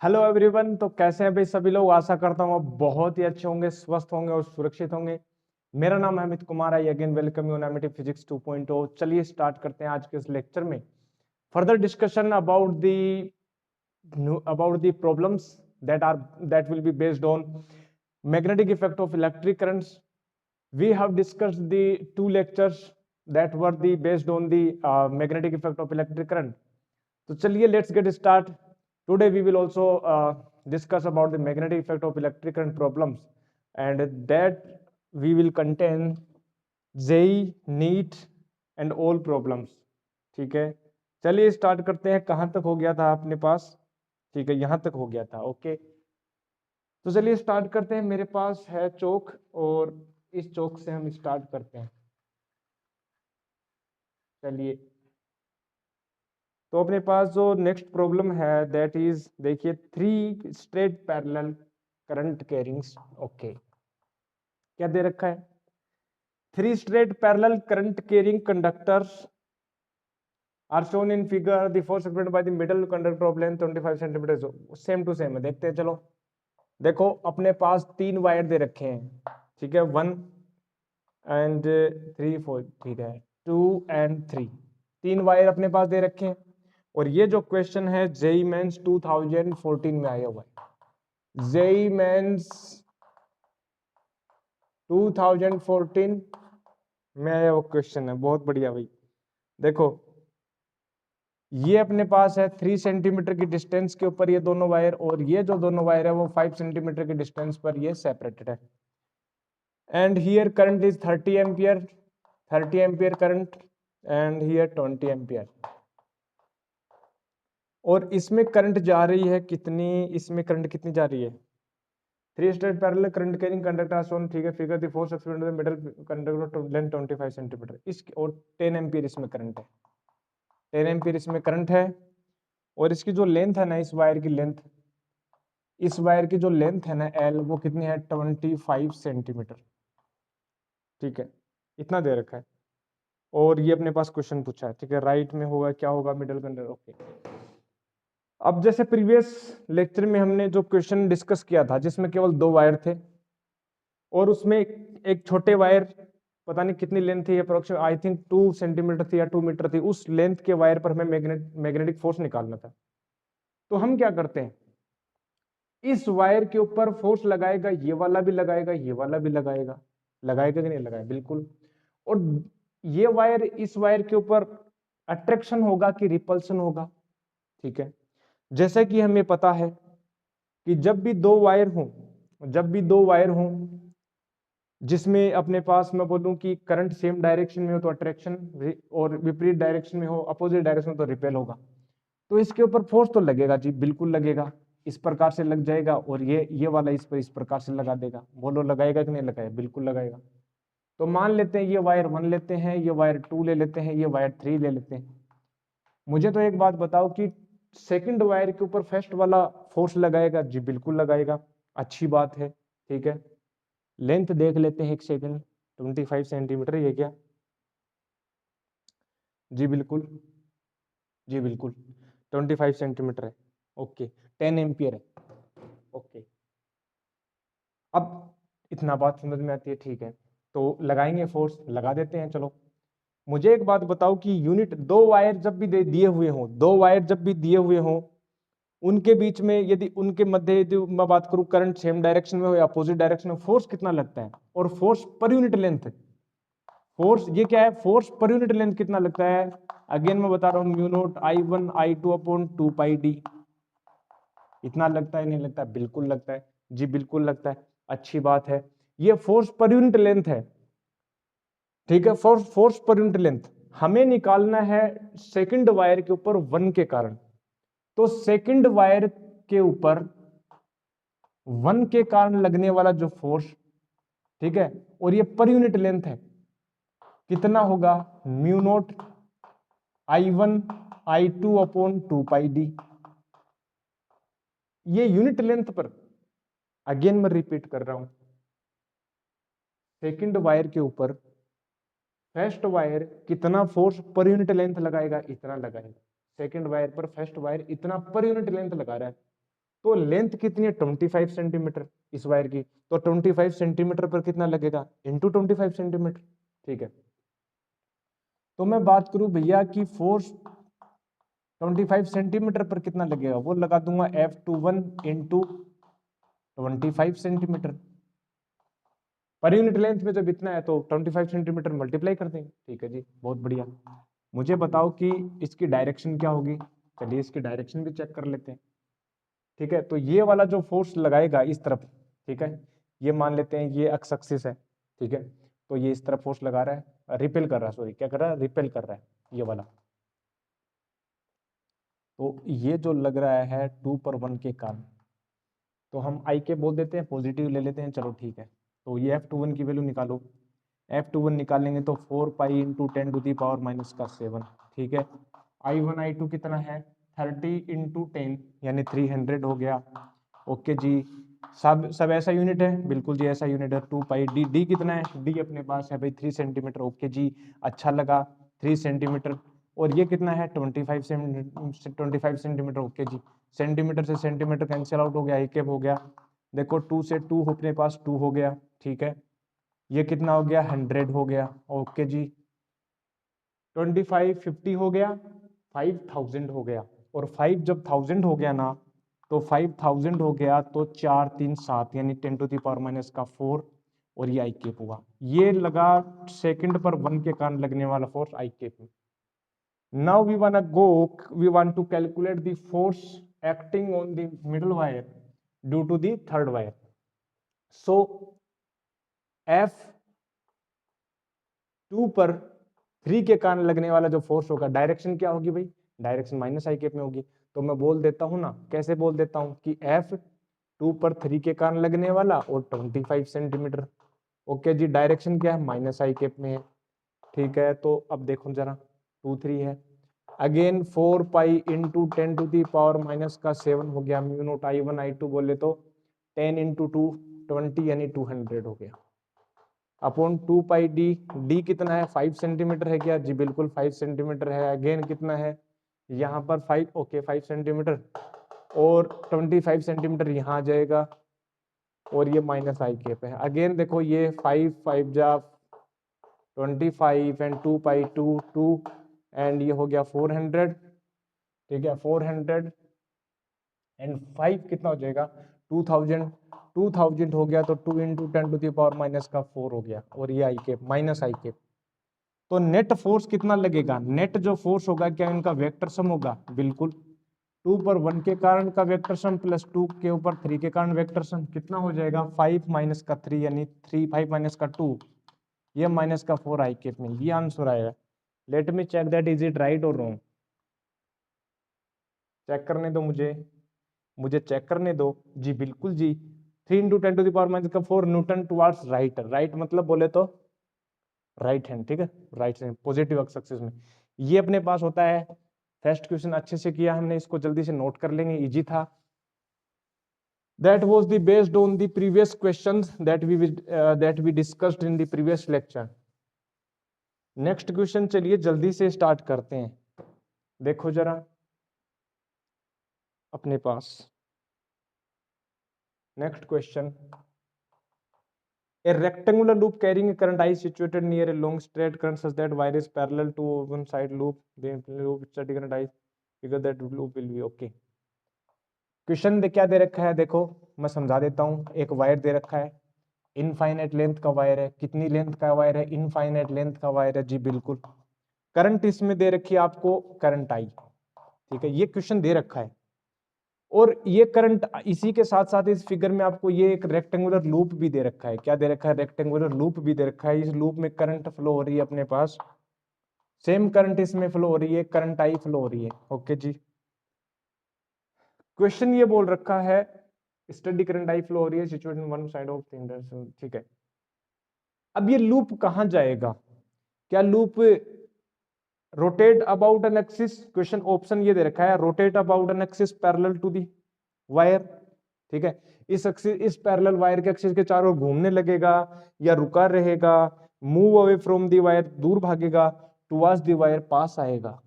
Hello everyone. तो कैसे हैं भाई सभी लोग। आशा करता हूँ आप बहुत ही अच्छे होंगे, स्वस्थ होंगे और सुरक्षित होंगे। मेरा नाम है Amit Kumar. I again welcome you on Amity physics 2.0। चलिए स्टार्ट करते हैं आज के इस लेक्चर में further discussion about the problems that will be based on magnetic effect of electric currents. We have discussed the two lectures that were the based on the magnetic effect of electric current. तो चलिए let's get start. Today we will also discuss about the magnetic effect of electric current problems, and that we will contain JEE, NEET and all problems। ठीक है, चलिए start करते हैं। कहाँ तक हो गया था अपने पास? ठीक है, यहाँ तक हो गया था। ओके, तो चलिए स्टार्ट करते हैं। मेरे पास है चौक और इस चौक से हम स्टार्ट करते हैं। चलिए, तो अपने पास जो नेक्स्ट प्रॉब्लम है दैट इज, देखिए, 3 straight parallel current carryings. Okay, क्या दे रखा है? 3 straight parallel current carrying conductors are shown in figure. The force expended by the middle conductor of length 25 centimetre. Same to same है, देखते हैं। चलो देखो, अपने पास 3 वायर दे रखे हैं। ठीक है, 1 एंड 3 4, ठीक है, 2 एंड 3। 3 वायर अपने पास दे रखे हैं और ये जो क्वेश्चन है जेई मेंस 2014 में आया हुआ है। जेई मेंस 2014 में आया वो क्वेश्चन है। बहुत बढ़िया भाई। देखो, ये अपने पास है 3 सेंटीमीटर की डिस्टेंस के ऊपर ये दोनों वायर, और ये जो दोनों वायर है वो 5 सेंटीमीटर की डिस्टेंस पर ये सेपरेटेड है। And here current is 30 ampere, 30 ampere current, and here 20 ampere. और इसमें करंट जा रही है कितनी? इसमें करंट कितनी जा रही है? 3 straight parallel current carrying conductor shown. ठीक है, figure the force expanded middle conductor length 25 centimetre. इस और 10 एम्पियर इसमें करंट है। 10 एम्पियर इसमें करंट है और इसकी जो लेंथ है ना, इस वायर की लेंथ, इस वायर की जो लेंथ है ना एल, वो कितनी है? 25 सेंटीमीटर। ठीक है, इतना दे रखा है और ये अपने पास क्वेश्चन पूछा है। ठीक है, राइट में होगा, क्या होगा? Middle conductor. ओके, अब जैसे प्रीवियस लेक्चर में हमने जो क्वेश्चन डिस्कस किया था जिसमें केवल 2 वायर थे और उसमें एक छोटे वायर, पता नहीं कितनी लेंथ थी अप्रोक्सीमेट, आई थिंक 2 सेंटीमीटर थी या 2 मीटर थी। उस लेंथ के वायर पर हमें मैग्नेटिक फोर्स निकालना था। तो हम क्या करते हैं, इस वायर के ऊपर फोर्स लगाएगा, ये वाला भी लगाएगा, ये वाला भी लगाएगा। लगाएगा कि नहीं लगाएगा? बिल्कुल। और ये वायर इस वायर के ऊपर अट्रैक्शन होगा कि रिपल्शन होगा? ठीक है, जैसे कि हमें पता है कि जब भी 2 वायर हों, जब भी 2 वायर हों जिसमें अपने पास मैं बोलूं कि करंट सेम डायरेक्शन में हो तो अट्रैक्शन, और विपरीत डायरेक्शन में हो, अपोजिट डायरेक्शन में, तो रिपेल होगा। तो इसके ऊपर फोर्स तो लगेगा जी, बिल्कुल लगेगा। इस प्रकार से लग जाएगा और ये वाला इस पर इस प्रकार से लगा देगा। बोलो लगाएगा कि नहीं लगाएगा? बिल्कुल लगाएगा। तो मान लेते हैं ये वायर 1 लेते हैं, ये वायर 2 ले लेते हैं, ये वायर 3 ले लेते हैं। मुझे तो एक बात बताओ कि सेकंड वायर के ऊपर फर्स्ट वाला फोर्स लगाएगा? जी बिल्कुल लगाएगा। अच्छी बात है। ठीक है, लेंथ देख लेते हैं एक सेकंड। 25 सेंटीमीटर, ये क्या? जी बिल्कुल, जी बिल्कुल 25 सेंटीमीटर है। ओके, 10 एम्पियर है। ओके, अब इतना बात समझ में आती है। ठीक है, तो लगाएंगे फोर्स, लगा देते हैं। चलो, मुझे एक बात बताओ कि यूनिट 2 वायर जब भी दिए हुए हों, 2 वायर जब भी दिए हुए हों, उनके बीच में यदि उनके मध्य यदि मैं बात करूं करंट सेम डायरेक्शन में हो या अपोजिट डायरेक्शन में, फोर्स कितना लगता है? और force per unit length, force ये क्या है? फोर्स पर यूनिट लेंथ कितना लगता है? अगेन मैं बता रहा हूं, mu naught I1 I2 upon 2 पाई डी। इतना लगता है? नहीं लगता? बिल्कुल लगता है जी, बिल्कुल लगता है। अच्छी बात है, ये फोर्स पर यूनिट लेंथ है। ठीक है, फोर्स पर यूनिट लेंथ हमें निकालना है सेकंड वायर के ऊपर 1 के कारण। तो सेकंड वायर के ऊपर 1 के कारण लगने वाला जो फोर्स, ठीक है, और ये पर यूनिट लेंथ है, कितना होगा? Mu naught I1 I2 upon 2 पाई डी। ये यूनिट लेंथ पर, अगेन मैं रिपीट कर रहा हूं, सेकंड वायर के ऊपर फर्स्ट वायर कितना फोर्स पर यूनिट लेंथ लगाएगा? इतना लगाएगा। सेकंड वायर पर फर्स्ट वायर इतना पर यूनिट लेंथ लगा रहा है। तो लेंथ कितनी है 25 सेंटीमीटर इस वायर की, तो 25 सेंटीमीटर पर कितना लगेगा इंटू 25 सेंटीमीटर। ठीक है, तो मैं बात करूं भैया कि फोर्स 25 सेंटीमीटर पर कितना लगेगा, वो लगा दूंगा F21 into 25 centimetre. Per unit length में जब इतना है तो 25 सेंटीमीटर मल्टीप्लाई कर देंगे। ठीक है जी, बहुत बढ़िया। मुझे बताओ कि इसकी डायरेक्शन क्या होगी। चलिए इसकी डायरेक्शन भी चेक कर लेते हैं। ठीक है, तो ये वाला जो फोर्स लगाएगा इस तरफ, ठीक है, ये मान लेते हैं ये एक्स एक्सिस है। ठीक है, तो ये इस तरफ फोर्स लगा रहा है, रिपेल कर रहा है, सॉरी क्या कर रहा है, रिपेल कर रहा है ये वाला। तो ये जो लग रहा है 2/1 के कारण, तो हम आई के बोल देते हैं, पॉजिटिव ले लेते हैं, चलो ठीक है। तो ये F21 की वैल्यू निकालो। F21 निकालेंगे तो 4 पाई इंटू 10⁻⁻7। ठीक है, I1 I2 कितना है 30 इंटू 10 यानी 300 हो गया। ओके जी, सब ऐसा यूनिट है, बिल्कुल जी ऐसा यूनिट है। 2 पाई डी, डी कितना है, डी अपने पास है भाई 3 सेंटीमीटर। ओके जी, अच्छा लगा 3 सेंटीमीटर। और ये कितना है 25 सेंटीमीटर। ओके जी, सेंटीमीटर से सेंटीमीटर कैंसिल आउट हो गया, एक हो गया। देखो 2 से 2 अपने पास 2 हो गया। ठीक है, ये कितना हो गया 100 हो गया। ओके जी, 25 50 हो गया, 5000 हो गया। और 5 जब 1000 हो गया ना, तो 5000 हो गया तो 4 3 7 यानी 10⁻⁻4। और ये आई केप हुआ, ये लगा सेकंड पर 1 के कारण लगने वाला फोर्स आई केप में। Now we want to calculate the force acting on the middle wire due to the third wire. So F2 पर 3 के कारण लगने वाला जो फोर्स होगा, डायरेक्शन क्या होगी भाई, डायरेक्शन माइनस आई केप में होगी। तो मैं बोल देता हूं ना, कैसे बोल देता हूं कि F2 पर 3 के कारण लगने वाला और 25 सेंटीमीटर। ओके जी, डायरेक्शन क्या है माइनस आई केप में है। ठीक है, तो अब देखो जरा 2 3 है, अगेन 4 पाई इंटू 10⁻⁻7 हो गया। म्यू नोट I1 I2 बोले तो 10 इंटू 2 20 यानी 200 हो गया अपॉन 2 पाई डी। डी कितना है 5 सेंटीमीटर है क्या, जी बिल्कुल 5 सेंटीमीटर है। अगेन कितना है यहाँ पर 5, ओके 5 सेंटीमीटर, और 25 सेंटीमीटर यहाँ आ जाएगा, और ये माइनस आई केप है। अगेन देखो ये 5 5 जा 25 एंड 2 पाई 2 2 एंड ये हो गया 400। ठीक है, 400 एंड 5 कितना हो जाएगा 2000। 2000 हो गया तो 2 इंटू 10⁻⁻4 हो गया, और ये आई केप माइनस आई केप। तो नेट फोर्स कितना लगेगा, नेट जो फोर्स होगा क्या इनका वेक्टर सम होगा, बिल्कुल 2 पर 1 के कारण का वेक्टर सम प्लस 2 के ऊपर 3 के कारण वेक्टर सम कितना हो जाएगा 5 माइनस का 3 यानी 3, 5 माइनस का 2, ये माइनस का 4 आई केप में, ये आंसर आएगा। Let me check that is it right और रॉन्ग। चेक करने दो मुझे चेक करने दो जी, बिल्कुल जी 3 into 10⁻⁻4 newton towards right. Right मतलब बोले तो राइट हैंड। ठीक है, right hand positive X axis में ये अपने पास होता है। फर्स्ट क्वेश्चन अच्छे से किया हमने, इसको जल्दी से नोट कर लेंगे, इजी था। That was the based on the previous questions that we discussed in the previous lecture. Next question चलिए जल्दी से स्टार्ट करते हैं। देखो जरा अपने पास next question, a rectangular loop carrying a current I situated near a long straight current such that wire is parallel to one side loop, the loop steady current I figure that loop will be okay. Question क्या दे रखा है, देखो मैं समझा देता हूँ। एक वायर दे रखा है, इनफाइनाइट लेंथ का वायर है। कितनी लेंथ का वायर है, इनफाइनाइट लेंथ का वायर है जी बिल्कुल। करंट इसमें दे रखी है आपको करंट आई। ठीक है, ये क्वेश्चन दे रखा है, और ये करंट इसी के साथ साथ इस फिगर में आपको ये एक रेक्टेंगुलर लूप भी दे रखा है। क्या दे रखा है, रेक्टेंगुलर लूप भी दे रखा है। इस लूप में करंट फ्लो हो रही है अपने पास, सेम करंट इसमें फ्लो हो रही है, करंट आई फ्लो हो रही है। ओके जी, क्वेश्चन ये बोल रखा है स्टडी करंट आई फ्लो हो रही है सिचुएटेड वन साइड ऑफ थिंडर। ठीक है, अब ये लूप कहां जाएगा, क्या loop rotate about an axis, question option ये दे रखा है rotate about an axis parallel to the wire. ठीक है, इस पैरेलल वायर के एक्सिस के चारों ओर घूमने लगेगा, या रुका रहेगा, move away from the wire दूर भागेगा, टुवर्ड्स दी वायर पास आएगा।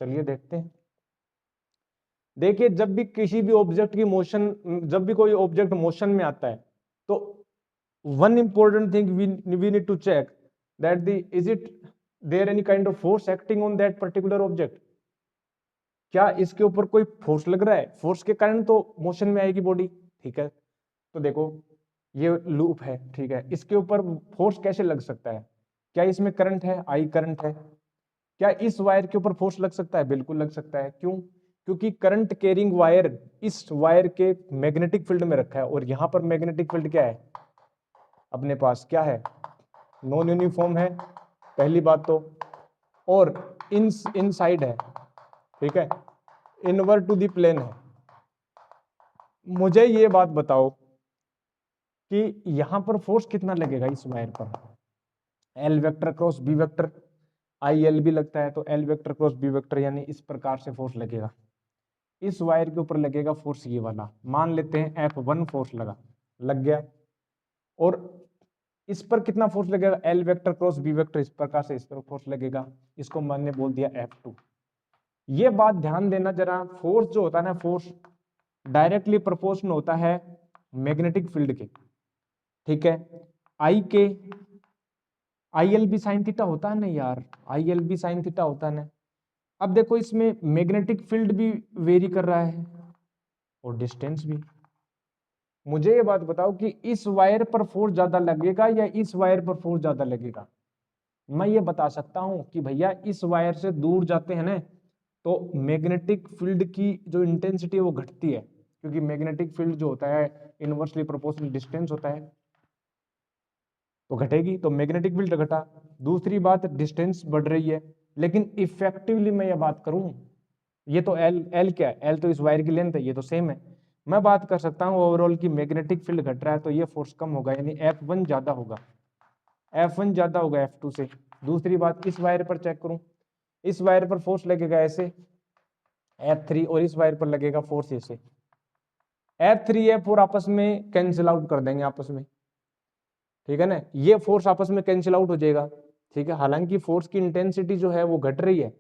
चलिए देखते हैं। देखिए जब भी किसी भी ऑब्जेक्ट की मोशन, जब भी कोई ऑब्जेक्ट मोशन में आता है तो one important thing we need to check that is it there any kind of force acting on that particular object, क्या इसके ऊपर कोई फोर्स लग रहा है, फोर्स के कारण तो मोशन में आएगी बॉडी, ठीक है। तो देखो ये लूप है, ठीक है, इसके ऊपर फोर्स कैसे लग सकता है, क्या इसमें करंट है, आई करंट है, क्या इस वायर के ऊपर फोर्स लग सकता है, बिल्कुल लग सकता है, क्यों, क्योंकि करंट कैरिंग वायर इस वायर के मैग्नेटिक फील्ड में रखा है और यहां पर मैग्नेटिक फील्ड क्या है अपने पास, क्या है, नॉन यूनिफॉर्म है पहली बात तो, और इनसाइड है, ठीक है, इनवर्ट टू दी प्लेन है। मुझे ये बात बताओ कि यहां पर फोर्स कितना लगेगा इस वायर पर, L vector cross B vector, I L भी लगता है तो L vector cross B vector, यानी इस प्रकार से फोर्स लगेगा इस वायर के ऊपर, लगेगा फोर्स ये वाला, मान लेते हैं F1 फोर्स लग गया, और इस पर कितना फोर्स लगेगा, L vector cross B vector, इस प्रकार से इस पर फोर्स लगेगा, इसको मैंने बोल दिया F2। ये बात ध्यान देना जरा, फोर्स जो होता है ना, फोर्स डायरेक्टली प्रोपोर्शनल होता है मैग्नेटिक फील्ड के, ठीक है, I K, I L B sine theta होता है ना यार, I L B sine theta होता है ना। अब देखो इसमें मैग्नेटिक फील्ड भी वेरी कर रहा है और डिस्टेंस भी, मुझे ये बात बताओ कि इस वायर पर फोर्स ज्यादा लगेगा या इस वायर पर फोर्स ज्यादा लगेगा। मैं ये बता सकता हूं कि भैया इस वायर से दूर जाते हैं ना तो मैग्नेटिक फील्ड की जो इंटेंसिटी है वो घटती है, क्योंकि मैग्नेटिक फील्ड जो होता है इनवर्सली प्रोपोर्शनल डिस्टेंस होता है, तो घटेगी, तो मैग्नेटिक फील्ड घटा। दूसरी बात डिस्टेंस बढ़ रही है, लेकिन इफेक्टिवली मैं ये बात करूं, ये तो एल एल क्या है, एल तो इस वायर की लेंथ है, ये तो सेम है, मैं बात कर सकता हूं ओवरऑल की मैग्नेटिक फील्ड घट रहा है तो ये फोर्स कम होगा, यानी F1 ज्यादा होगा, F1 ज्यादा होगा F2 से। दूसरी बात इस वायर पर चेक करूं, इस वायर पर फोर्स लगेगा ऐसे F3 और इस वायर पर लगेगा फोर्स ऐसे, F3 F4 आपस में कैंसिल आउट कर देंगे आपस में, ठीक है ना, ये फोर्स आपस में कैंसिल आउट हो जाएगा, ठीक है। हालांकि फोर्स की इंटेंसिटी जो है वो घट रही है,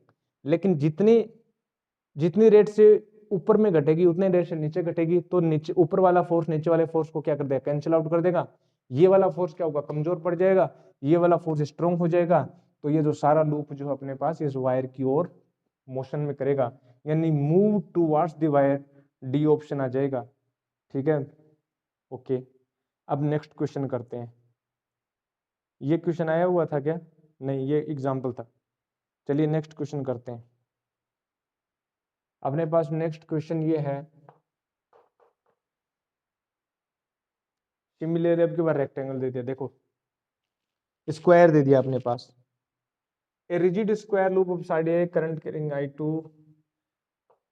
लेकिन जितनी जितनी रेट से ऊपर में घटेगी उतने रेट से नीचे घटेगी, तो नीचे ऊपर वाला फोर्स नीचे वाले फोर्स को क्या कर देगा, कैंसिल आउट कर देगा, ये वाला फोर्स क्या होगा, कमजोर पड़ जाएगा, ये वाला फोर्स स्ट्रॉन्ग हो जाएगा, तो ये जो सारा लूप जो अपने पास इस वायर की ओर मोशन में करेगा, यानी move towards the wire, D option आ जाएगा, ठीक है। ओके, अब नेक्स्ट क्वेश्चन करते हैं, ये क्वेश्चन आया हुआ था क्या, नहीं ये एग्जाम्पल था, चलिए नेक्स्ट क्वेश्चन करते हैं। अपने पास नेक्स्ट क्वेश्चन ये है, सिमिलर अब के बाद रेक्टेंगल दे दिया, देखो स्क्वायर दे दिया अपने पास, a rigid square loop of side a current carrying I2,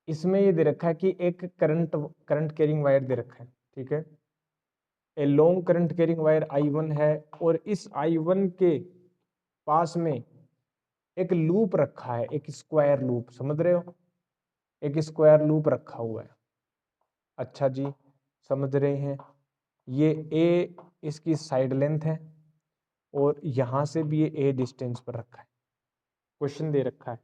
इसमें ये दे रखा है कि एक करंट कैरिंग वायर दे रखा है, ठीक है, a long current carrying wire I1 है, और इस I1 के पास में एक लूप रखा है, एक स्क्वायर लूप, समझ रहे हो, एक स्क्वायर लूप रखा हुआ है, अच्छा जी, समझ रहे हैं, ये ए इसकी साइड लेंथ है और यहां से भी ये ए डिस्टेंस पर रखा है, क्वेश्चन दे रखा है,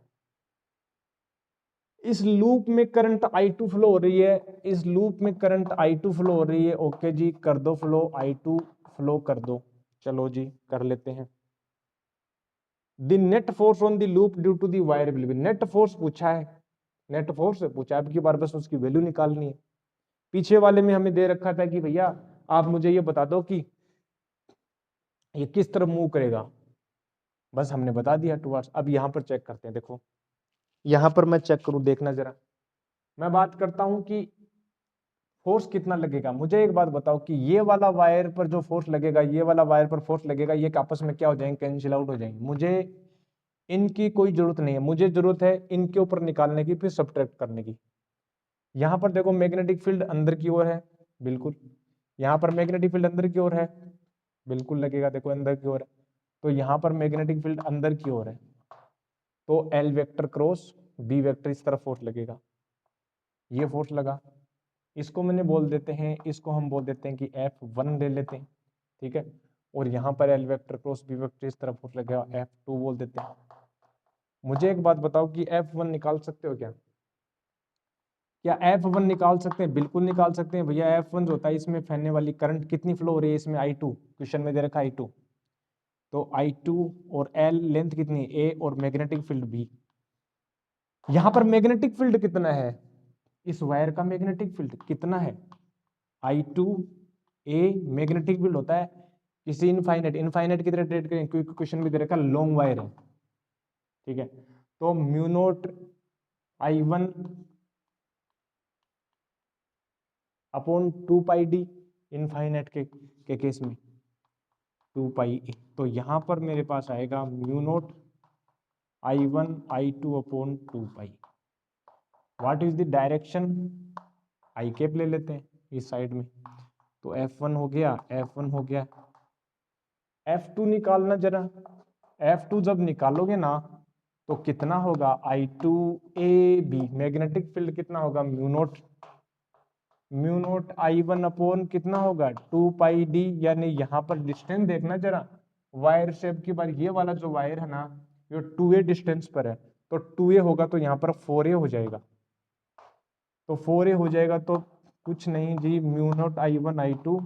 इस लूप में करंट I2 फ्लो हो रही है, इस लूप में करंट I2 फ्लो हो रही है, ओके जी कर दो फ्लो, I2 फ्लो कर दो, चलो जी कर लेते हैं। The net force on the loop due to the wire will be, net force पूछा है, नेट फोर्स पूछा है, अब की बार बस उसकी वैल्यू निकालनी है। पीछे वाले में हमें दे रखा था कि भैया आप मुझे ये बता दो कि ये किस तरफ मूव करेगा, बस हमने बता दिया टुवर्ड्स। अब यहाँ पर चेक करते हैं, देखो यहाँ पर मैं चेक करूं, देखना जरा, मैं बात करता हूं कि फोर्स कितना लगेगा। मुझे एक बात बताओ कि ये वाला वायर पर जो फोर्स लगेगा, ये वाला वायर पर फोर्स लगेगा, ये आपस में क्या हो जाएंगे, कैंसिल आउट हो जाएंगे। मुझे इनकी कोई जरूरत नहीं है, मुझे जरूरत है इनके ऊपर निकालने की, फिर सब्ट्रैक्ट करने की। यहाँ पर देखो मैग्नेटिक फील्ड अंदर की ओर है, बिल्कुल, यहाँ पर मैग्नेटिक फील्ड अंदर की ओर है, बिल्कुल लगेगा, देखो अंदर की ओर है, तो यहाँ पर मैग्नेटिक फील्ड अंदर की ओर है, तो L vector cross B vector इस तरफ फोर्स लगेगा, ये फोर्स लगा, इसको मैंने बोल देते हैं, इसको हम बोल देते हैं कि F1 ले लेते हैं, ठीक है, और यहाँ पर L vector cross B vector इस तरफ फोर्स लगेगा, F2 बोल देते हैं। मुझे एक बात बताओ कि F1 निकाल सकते हो क्या, क्या F1 निकाल सकते हैं? बिल्कुल निकाल सकते हैं भैया। F1 जो होता है इसमें फैलने वाली करंट कितनी फ्लो हो रही है, इसमें I2, क्वेश्चन में दे रखा I2, तो I2 और L लेंथ कितनी है A, और मैग्नेटिक फील्ड B। यहां पर मैग्नेटिक फील्ड कितना है, इस वायर का मैग्नेटिक फील्ड कितना है, I2 A मैग्नेटिक फील्ड होता है किसी इनफाइनाइट की तरह ट्रीट करें, क्योंकि क्वेश्चन में दे रखा लॉन्ग वायर है, ठीक है। तो म्यू नोट I1 अपॉन 2 पाई डी, इनफाइनाइट के केस में 2 पाई, तो यहां पर मेरे पास आएगा mu naught I1 I2 upon 2 pi. What is the direction, I cap ले लेते हैं इस साइड में, तो F1 हो गया, F1 हो गया, F2 निकालना जरा। F2 जब निकालोगे ना तो कितना होगा, I2AB मैग्नेटिक फील्ड कितना होगा, म्यू नोट I1 अपॉन कितना होगा 2 पाई डी, यानी यहाँ पर डिस्टेंस देखना जरा वायर शेप की बार, ये वाला जो वायर है ना ये 2a डिस्टेंस पर है, तो 2a होगा तो यहाँ पर 4a हो जाएगा, तो 4a हो जाएगा, तो कुछ नहीं जी, म्यू नोट I1 I2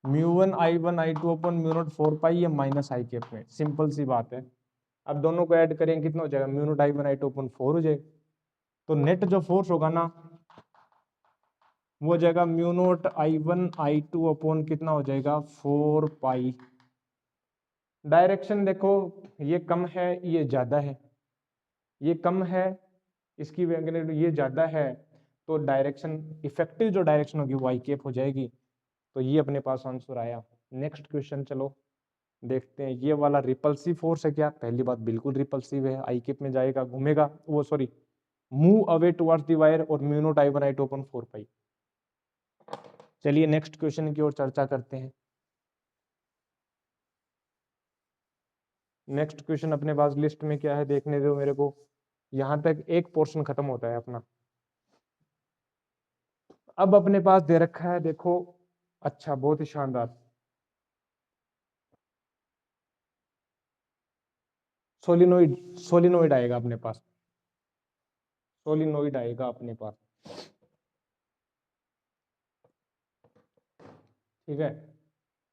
म्यू1 I1 I2 upon mu naught 4 pi, ये माइनस आई कैप में, सिंपल सी बात है। अब दोनों को ऐड करेंगे कितना हो जाएगा, mu naught I1 I2 upon 4 हो जाएगा, तो नेट जो फोर्स होगा ना वो हो जाएगा mu naught I1 I2 upon कितना हो जाएगा 4 पाई। डायरेक्शन देखो, ये कम है ये ज्यादा है, ये कम है इसकी मैग्नीट्यूड ये ज्यादा है, तो डायरेक्शन इफेक्टिव जो डायरेक्शन होगी वो आई कैप हो जाएगी, तो ये अपने पास आंसर आया। नेक्स्ट क्वेश्चन चलो देखते हैं, ये वाला रिपल्सिव फोर्स है क्या, पहली बात बिल्कुल रिपल्सिव है, आई कैप में जाएगा घूमेगा, वो sorry move away towards the wire, और mu naught I1 I2 upon 4 pi. चलिए नेक्स्ट क्वेश्चन की ओर चर्चा करते हैं। नेक्स्ट क्वेश्चन अपने पास लिस्ट में क्या है देखने दो मेरे को, यहां तक एक पोर्शन खत्म होता है अपना। अब अपने पास दे रखा है देखो, अच्छा बहुत ही शानदार, सोलिनोइड, सोलिनोइड आएगा अपने पास, सोलिनोइड आएगा अपने पास, ठीक है।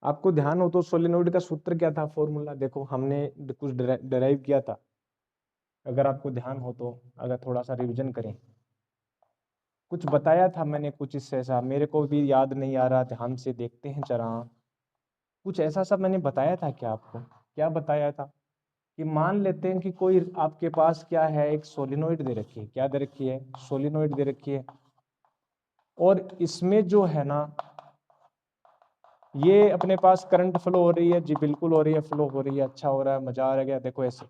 आपको ध्यान हो तो सोलिनोइड का सूत्र क्या था, फॉर्मूला देखो हमने कुछ डिराइव किया था, अगर आपको ध्यान हो तो अगर थोड़ा सा रिवीजन करें, कुछ बताया था मैंने, कुछ इससे ऐसा मेरे को भी याद नहीं आ रहा, ध्यान से देखते हैं जरा, कुछ ऐसा सब मैंने बताया था क्या आपको, क्या बताया था कि मान लेते हैं कि कोई आपके पास क्या है, एक सोलिनोइड दे रखी है, क्या दे रखी है, सोलिनोइड दे रखी है, और इसमें जो है ना ये अपने पास करंट फ्लो हो रही है जी, बिल्कुल हो रही है, फ्लो हो रही है, अच्छा हो रहा है, मजा आ गया, देखो ऐसे।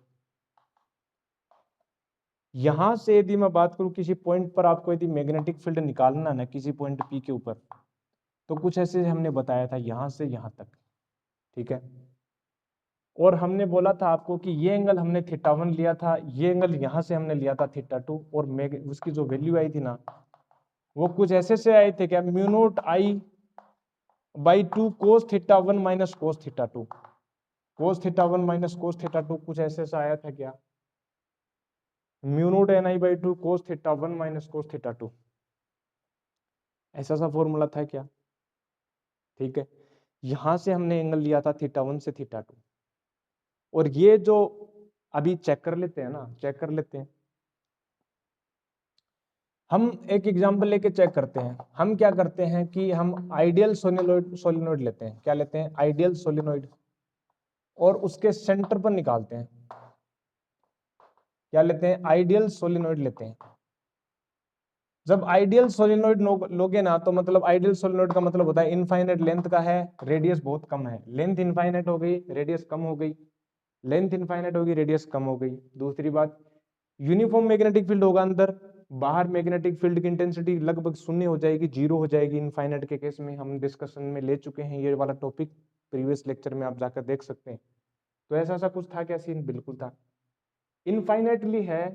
यहां से यदि मैं बात करूं किसी पॉइंट पर आपको यदि मैग्नेटिक फील्ड निकालना ना किसी पॉइंट पी के ऊपर, तो कुछ ऐसे हमने बताया था यहां से यहां तक, ठीक है। और हमने बोला था आपको कि ये एंगल हमने θ1 लिया था, ये एंगल यहां से हमने लिया था θ2, और उसकी जो वैल्यू आई थी ना वो कुछ ऐसे से आए थे क्या, mu naught I/2 cos θ1 minus cos θ2, cos θ1 minus cos θ2, कुछ ऐसे से आया था क्या, mu naught Ni/2 cos θ1 minus cos θ2, ऐसा सा फॉर्मूला था क्या, ठीक है। यहां से हमने एंगल लिया था θ1 से θ2, और ये जो अभी चेक कर लेते हैं ना, चेक कर लेते हैं, हम एक एग्जांपल लेके चेक करते हैं। हम क्या करते हैं कि हम आइडियल सोलिनोइड लेते हैं, क्या लेते हैं, आइडियल सोलिनोइड, और उसके सेंटर पर निकालते हैं, क्या लेते हैं, आइडियल सोलिनोइड लेते हैं। जब आइडियल सोलिनोइड लोगे ना तो मतलब आइडियल सोलिनोइड का मतलब होता है इनफाइनाइट लेंथ का है, रेडियस बहुत कम है, लेंथ इनफाइनाइट हो गई, रेडियस कम हो गई, लेंथ इनफाइनाइट होगी, रेडियस कम हो गई। दूसरी बात, यूनिफॉर्म मैग्नेटिक फील्ड होगा अंदर, बाहर मैग्नेटिक फील्ड की इंटेंसिटी लगभग शून्य हो जाएगी, जीरो हो जाएगी इनफाइनाइट के केस में, हम डिस्कशन में ले चुके हैं ये वाला टॉपिक, प्रीवियस लेक्चर में आप जाकर देख सकते हैं। तो ऐसा सा कुछ था क्या सीन, बिल्कुल था, इनफाइनाइटली है।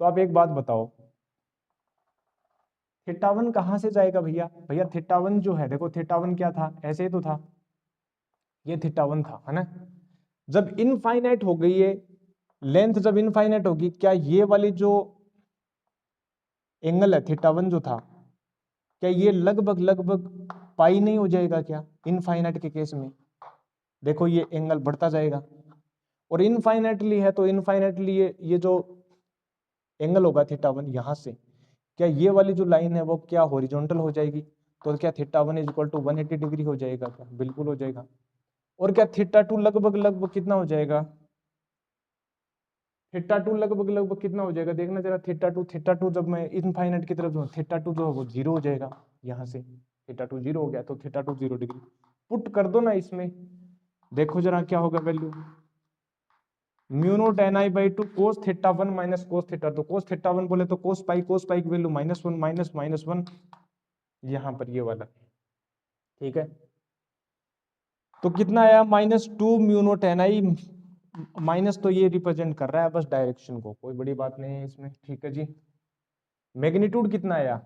तो आप एक बात बताओ, θ1 कहां से जाएगा भैया, भैया θ1 जो है देखो, θ1 क्या था, ऐसे ही तो था, ये θ1 था, है ना। जब इनफाइनाइट हो गई है लेंथ, जब इनफाइनाइट होगी, क्या ये वाली जो एंगल है थीटा 1 जो था, क्या ये लगभग लगभग पाई नहीं हो जाएगा क्या इनफाइनाइट के केस में? देखो ये एंगल बढ़ता जाएगा और इनफाइनाइटली है तो इनफाइनाइटली ये जो एंगल होगा थीटा 1 यहाँ से, क्या ये वाली जो लाइन है वो क्या हॉरिजॉन्टल हो जाएगी? तो क्या theta 1 is equal to 180 degree हो जाएगा क्या? बिल्कुल हो जाएगा। और क्या थीटा 2 लगभग लगभग कितना हो जाएगा? थीटा 2 लगभग लगभग कितना हो जाएगा? देखना जरा थीटा 2 जब मैं इनफाइनाइट की तरफ जाऊँ थीटा 2 जो है वो 0 हो जाएगा। यहाँ से थीटा 2 0 हो गया तो थीटा 2 0 डिग्री पुट कर दो ना इसमें, देखो जरा क्या होगा value. Mu naught N I by 2 cos theta 1 minus cos theta 2। Cos theta 1 बोले तो कोस पाई की वैल्यू -1 -1 यहाँ पर ये वाला, ठीक है। तो कितना आया -2 म्यू नॉट एन आई, माइनस तो ये रिप्रेजेंट कर रहा है बस डायरेक्शन को, कोई बड़ी बात नहीं है इसमें, ठीक है जी। मैग्नीट्यूड कितना आया?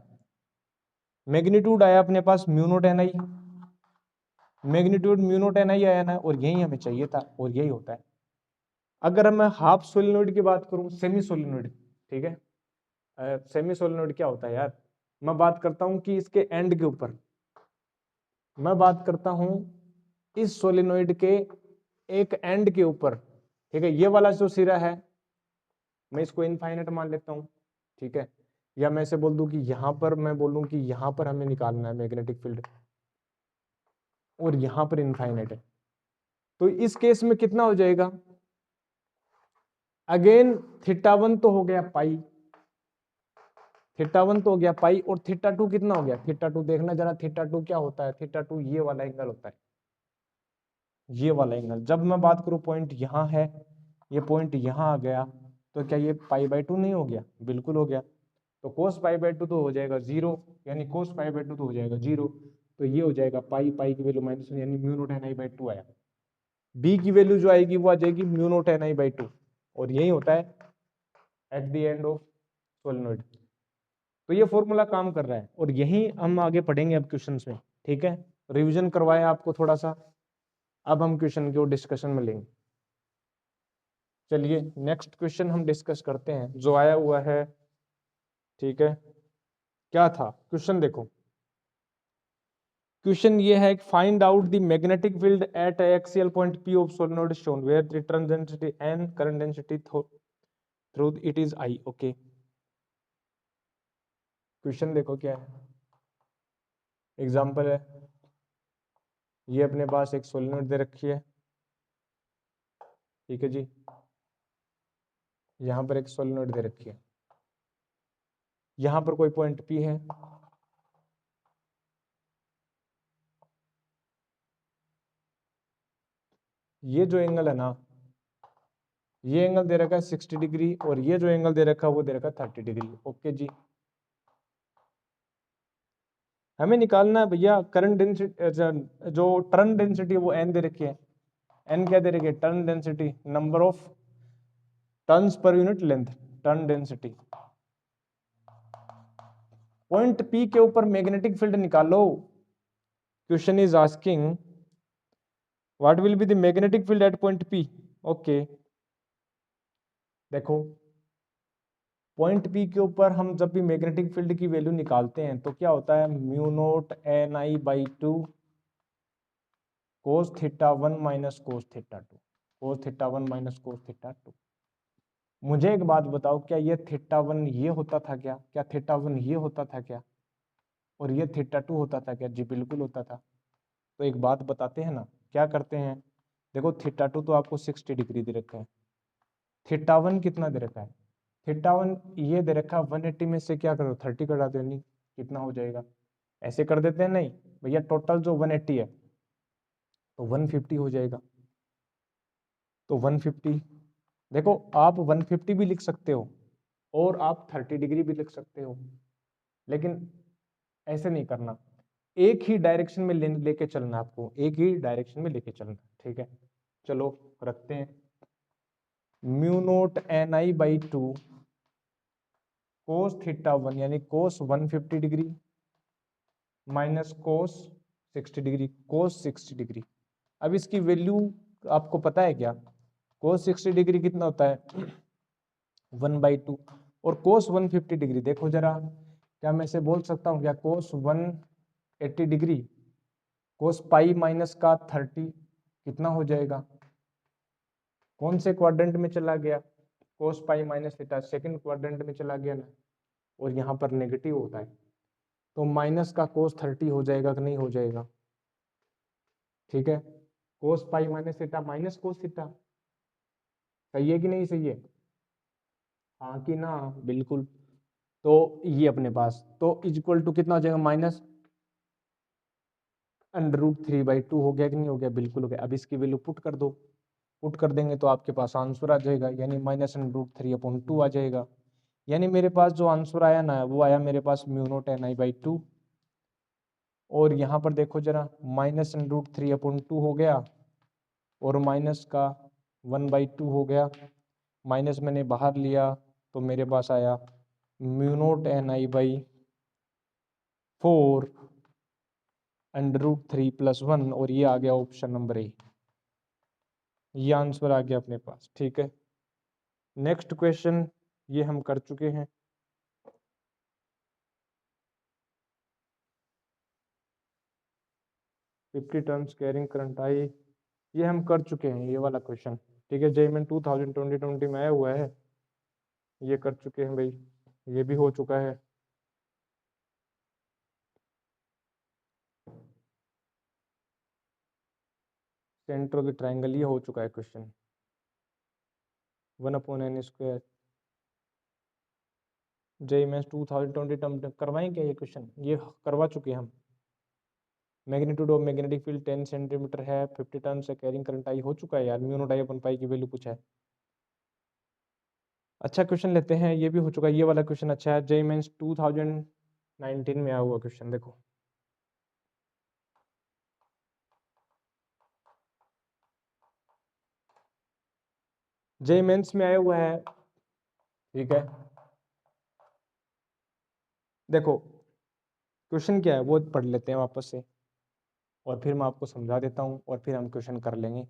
मैग्नीट्यूड आया अपने पास mu naught N I, magnitude mu naught N I आया ना, और यही हमें चाहिए था और यही होता है। अगर मैं हाफ सोलेनोइड की बात करूं, सेमी सोलेनोइड, ठीक है, सेमी सोलेनोइड क्या होता है यार? मैं बात करता हूं कि इसके एंड के ऊपर, मैं बात करता हूं इस सोलेनोइड के एक एंड के ऊपर, ठीक है, ये वाला जो सिरा है मैं इसको इनफाइनाइट मान लेता हूं, ठीक है, या मैं ऐसे बोल दूं कि यहां पर मैं बोलूं कि यहां पर हमें निकालना है मैग्नेटिक फील्ड और यहां पर इनफाइनाइट है, तो इस केस में कितना हो जाएगा? अगेन थीटा 1 तो हो गया पाई, थीटा 1 तो हो गया पाई, और थीटा 2 कितना हो गया? थीटा 2 देखना जरा, थीटा 2 क्या होता है? थीटा 2 ये वाला एंगल होता है, ये वाला एंगल। जब मैं बात करूं पॉइंट यहाँ है, ये पॉइंट यहाँ आ गया, तो क्या ये π/2 नहीं हो गया? बिल्कुल हो गया। तो cos π/2 तो हो जाएगा 0, यानी cos π/2 तो हो जाएगा 0, तो ये हो जाएगा पाई की वैल्यू -1, यानी म्यू नॉट ni/2 आया। बी की वैल्यू जो आएगी वो आ जाएगी म्यू नॉट ni/2, और यही होता है at the end of solenoid. तो ये फॉर्मूला काम कर रहा है और यही हम आगे पढ़ेंगे अब क्वेश्चंस में, ठीक है। रिवीजन करवाया आपको थोड़ा सा, अब हम क्वेश्चन को डिस्कशन में लेंगे। चलिए नेक्स्ट क्वेश्चन हम डिस्कस करते हैं जो आया हुआ है, ठीक है। क्या था क्वेश्चन? देखो क्वेश्चन ये है, find out the magnetic field at axial point P of solenoid shown where the turn density n, current density through it is I। Okay, question देखो क्या है, एग्जांपल है, ये अपने पास एक सोलेनोइड दे रखी है, ठीक है जी, यहाँ पर एक सोलेनोइड दे रखी है, यहाँ पर कोई पॉइंट P है, ये जो एंगल है ना, ये एंगल दे रखा है 60 डिग्री, और ये जो एंगल दे रखा है वो दे रखा है 30 डिग्री। ओके जी, हमें निकालना है भैया करंट डेंसिटी, जो टर्न डेंसिटी वो n दे रखी है, n क्या दे रखी है? Turn density, number of turns per unit length, turn density. Point P के ऊपर मैग्नेटिक फील्ड निकालो। Question is asking what will be the magnetic field eight point P। Okay, देखो पॉइंट P के ऊपर हम जब भी मैग्नेटिक फील्ड की वैल्यू निकालते हैं तो क्या होता है? Mu naught ni/2 cos θ1 minus cos θ2, cos θ1 minus cos θ2। मुझे एक बात बताओ, क्या ये θ1 ये होता था क्या? क्या θ1 ये होता था क्या? और ये θ2 होता था क्या? जी बिल्कुल होता था। तो एक बात बताते हैं ना, क्या करते हैं, देखो θ2 तो आपको 60 डिग्री दे रखा है, θ1 कितना दे रखा है? θ1 ये दे रखा है 180 में से क्या करो 30 कटा दो, नहीं कितना हो जाएगा? ऐसे कर देते हैं, नहीं भैया टोटल जो 180 है तो 150 हो जाएगा। तो 150, देखो आप 150 भी लिख सकते हो और आप 30 डिग्री भी लिख सकते हो, लेकिन ऐसे नहीं करना, एक ही डायरेक्शन में लेके चलना, आपको एक ही डायरेक्शन में लेके चलना, ठीक है। चलो रखते हैं, म्यू नॉट ni/2 cos θ1 यानी cos 150 degree minus cos 60 degree, cos 60 degree. अब इसकी वैल्यू आपको पता है क्या? cos 60 डिग्री कितना होता है? 1/2, और cos 150 डिग्री देखो जरा, क्या मैं इसे बोल सकता हूँ क्या, कोस 180 डिग्री कोस पाई माइनस का 30 कितना हो जाएगा, कौन से क्वाड्रेंट में चला गया, cos pi minus theta second quadrant में चला गया ना, और यहाँ पर नेगेटिव होता है, तो माइनस का कोस 30 हो जाएगा कि नहीं हो जाएगा। ठीक है, cos pi minus theta minus cos theta, सही है कि नहीं सही है, हाँ कि ना, बिल्कुल। तो ये अपने पास तो इक्वल टू कितना हो जाएगा, माइनस √3/2 हो गया कि नहीं हो गया, बिल्कुल हो गया। अब इसकी वैल्यू पुट कर दो, पुट कर देंगे तो आपके पास आंसर आ जाएगा, यानी -√3/2 आ जाएगा। यानी मेरे पास जो आंसर आया ना वो आया मेरे पास μ0 ni/2, और यहाँ पर देखो जरा -√3/2 हो गया और माइनस का 1/2 हो गया, माइनस मैंने बाहर लिया तो मेरे पास आया μ0 ni/4 √3 + 1, और ये आ गया ऑप्शन नंबर ए, ये आंसर आ गया अपने पास। ठीक है, नेक्स्ट क्वेश्चन ये हम कर चुके हैं। Fifty turns carrying current I, ये हम कर चुके हैं, ये वाला क्वेश्चन। ठीक है, जेईई 2020 में आया हुआ है, ये कर चुके हैं भाई, ये भी हो चुका है। सेंटर ऑफ द ट्राइंगल, ये हो चुका है क्वेश्चन, 1/n²। जेईई 2020 करवाएं क्या ये क्वेश्चन, ये करवा चुके हैं हम। Magnitude of magnetic field 10 centimetre है, 50 टन से कैरिंग करंट आई हो चुका है यार, μ0 की वैल्यू पूछा है। अच्छा क्वेश्चन लेते हैं, ये भी हो चुका है, ये वाला क्वेश्चन अच्छा है, जेईई 2019 में आया हुआ क्वेश्चन, देखो जेईई मेंस में आया हुआ है। ठीक है, देखो क्वेश्चन क्या है वो पढ़ लेते हैं वापस से, और फिर मैं आपको समझा देता हूँ और फिर हम क्वेश्चन कर लेंगे।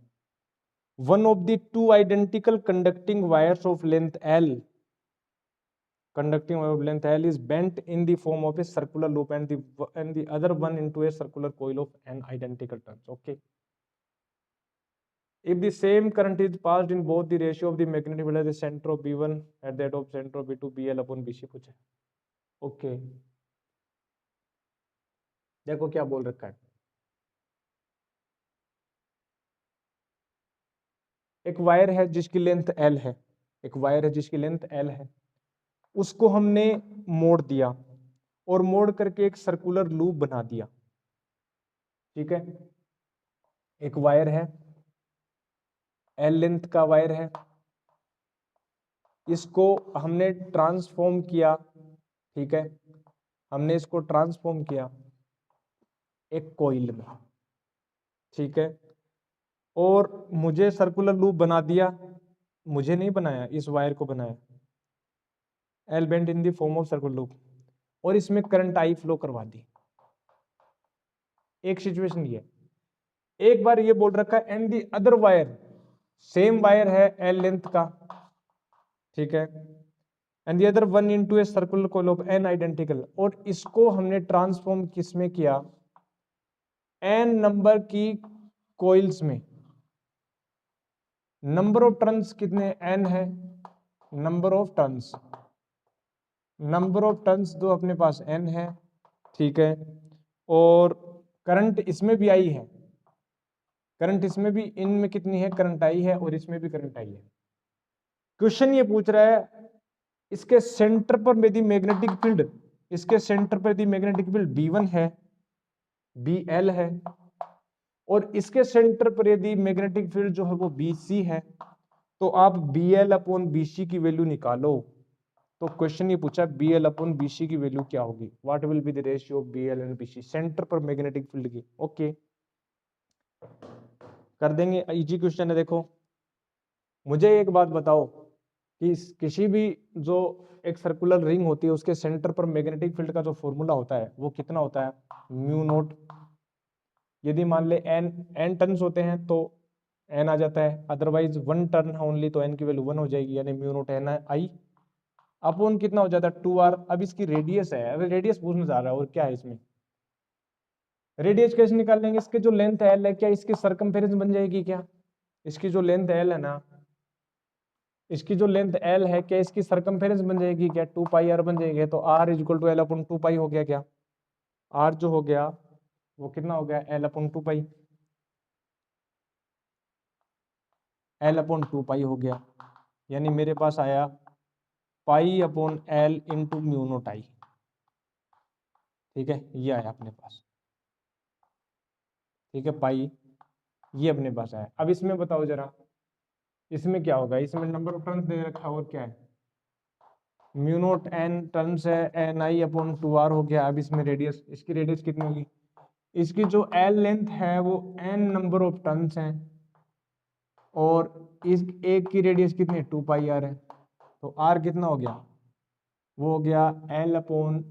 One of the two identical conducting wires of length L, conducting wire of length L is bent in the form of a circular loop and the other one into a circular coil of n identical turns. Okay, if the same current is passed in both the ratio of the magnetic field at the center of B1 at that of center of B2 BL/BC पूछा। Okay, देखो क्या बोल रखा है, एक wire है जिसकी length L है, एक वायर है जिसकी लेंथ L है, उसको हमने मोड़ दिया और मोड़ करके एक सर्कुलर लूप बना दिया। ठीक है, एक वायर है, L लेंथ का वायर है, इसको हमने ट्रांसफॉर्म किया। ठीक है, हमने इसको ट्रांसफॉर्म किया एक कॉइल में। ठीक है, और मुझे सर्कुलर लूप बना दिया, मुझे नहीं बनाया, इस वायर को बनाया, L bent in the form of circular loop, और इसमें करंट आई फ्लो करवा दी। एक सिचुएशन ये, एक बार ये बोल रखा है and the other wire, same wire है एल लेंथ का। ठीक है, and the other one into a circular coil of N identical, और इसको हमने ट्रांसफॉर्म किसमें किया, एन नंबर की कॉइल्स में। नंबर ऑफ टर्न्स कितने एन है, number of turns, number of turns तो अपने पास एन है। ठीक है, और करंट इसमें भी आई है, करंट इसमें भी, इनमें कितनी है करंट आई है, और इसमें भी करंट आई है। क्वेश्चन ये पूछ रहा है इसके सेंटर पर यदि मैग्नेटिक फील्ड, इसके सेंटर पर यदि मैग्नेटिक फील्ड B1 है, BL है, और इसके सेंटर पर यदि मैग्नेटिक फील्ड जो है वो BC है, तो आप BL/BC की वैल्यू निकालो। तो क्वेश्चन ये पूछा BL/BC की वैल्यू क्या होगी, what will be the ratio of BL and BC, centre पर मैग्नेटिक फील्ड की। ओके, कर देंगे, इजी क्वेश्चन है। देखो मुझे एक बात बताओ कि किसी भी जो एक सर्कुलर रिंग होती है उसके सेंटर पर मैग्नेटिक फील्ड का जो फॉर्मूला होता है वो कितना होता है, μ0। यदि मान ले n टर्न्स होते हैं तो n आ जाता है, अदरवाइज 1 टर्न ओनली तो n की वैल्यू 1 हो जाएगी, यानी μ0 n आई। अपॉन कितना हो जाता है 2r। अब इसकी रेडियस है, अब रेडियस पूछना चाह रहा है और क्या है इसमें। रेडियस कैसे निकाल लेंगे, इसके जो लेंथ एल है क्या इसकी सरकमफेरेंस बन जाएगी क्या, इसकी जो लेंथ एल है ना, इसकी जो लेंथ एल है क्या इसकी सरकमफेरेंस बन जाएगी क्या, 2 पाई आर बन जाएगी। तो R is equal to L upon 2 pi हो गया क्या, आर जो हो गया वो कितना हो गया L upon 2 pi, L upon 2 pi हो गया। यानी मेरे पास आया pi upon L into mu naught I. ठीक है, ये आया अपने पास। ठीक है, पाई ये अपने पास आया। अब इसमें बताओ जरा, इसमें क्या होगा, इसमें नंबर ऑफ टर्न्स दे रखा है और क्या है, म्यू नोट एन टर्न्स है, एन आई अपॉन 2r हो गया। अब इसमें रेडियस, इसकी रेडियस कितनी होगी, इसकी जो एल लेंथ है वो एन नंबर ऑफ टर्न्स है और इस एक की रेडियस कितनी 2 पाई आर है। तो आर कितना हो गया, वो हो गया एल अपॉन